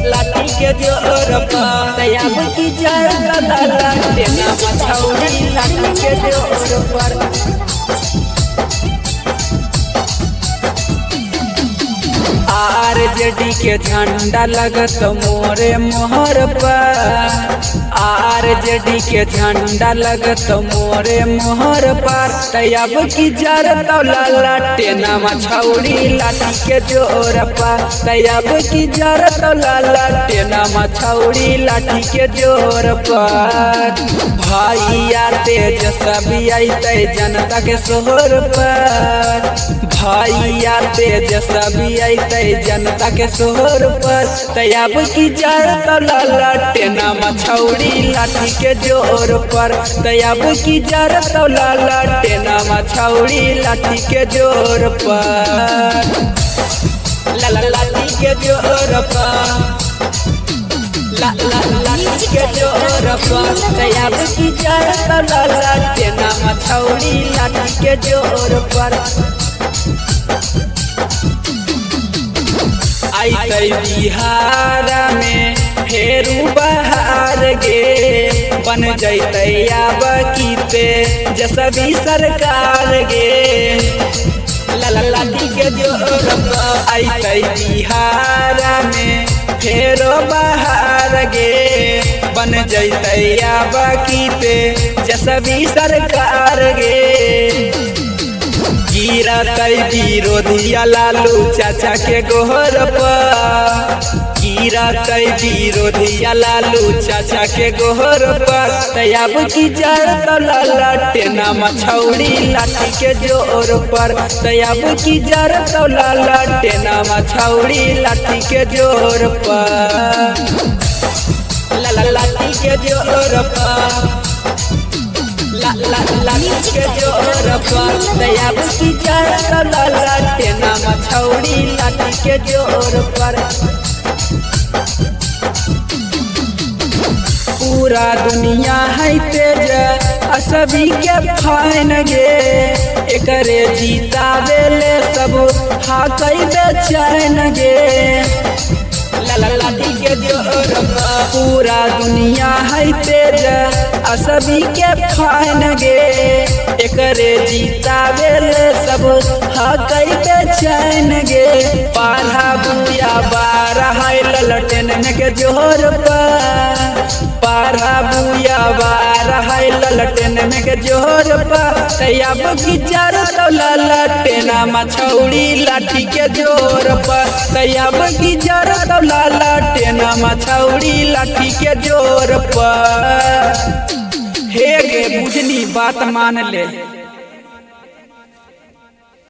लाठी के जोर तैयार की जाए गला देना मछौड़ी लाठी के जोर पर आरजेडी के झंडा लगत मोरे मोहर पर आरजेडी के झंडा लगत मोरे मोहर पर तैयाब की जर तौला टेना मछौड़ी लाठी के जोर पर तैयाब की जर तौला टेना मछौड़ी लाठी के जोर पर भैया तेज सभी आते जनता के शोर पर भैया तेज सभी आते जनता के शोर पर तैयाब की जर तौला टेना मछौड़ी लाठी के जोर पर तैयाब की जर तौला टेना मछौड़ी लाठी के जोर पर लाठी के जोर पर लाठी के जोर पर तैयाब की जर तौला टेना मछौड़ी लाठी के जोर पर आई बिहार में फेरू बहार गे बन जैते आब कीते जसवी सरकार गे लाठी के जोर आई बिहार में फेरो बहार गे बन जैते आब कीते जसवी सरकार गे गिरत विरोधिया लालू चाचा के गोहर पर गिरत विरोधिया लालू चाचा के गोहर पर तैयाब की जर तौला टेना मछौड़ी लाठी के जोर पर तैयाब की जर तौला टेना मछौड़ी लाठी के जोर पर लाठी के जोर पर लाठी के जोर पर तैयाब की जर तौला टेना मछौड़ी लाठी के जोर पर पूरा दुनिया है तेज असभी के फाइन गे एकरे जीता बेले सब हाकई बेचैन गे लाठी के जोर पूरा दुनिया है तेज असभी के फाइन गे एकरे जीता बेले सब हाकई बेचैन गे पाला बुया बारह ललटेन के जोर पर पारा बुया बारह ललटेन के जोर पर तैयाब की जर तौला टेना मछौड़ी लाठी के जोर पर तैयाब की जर तौला टेना मछौड़ी लाठी के जोर पर हे गे बुझनी बात मान ले।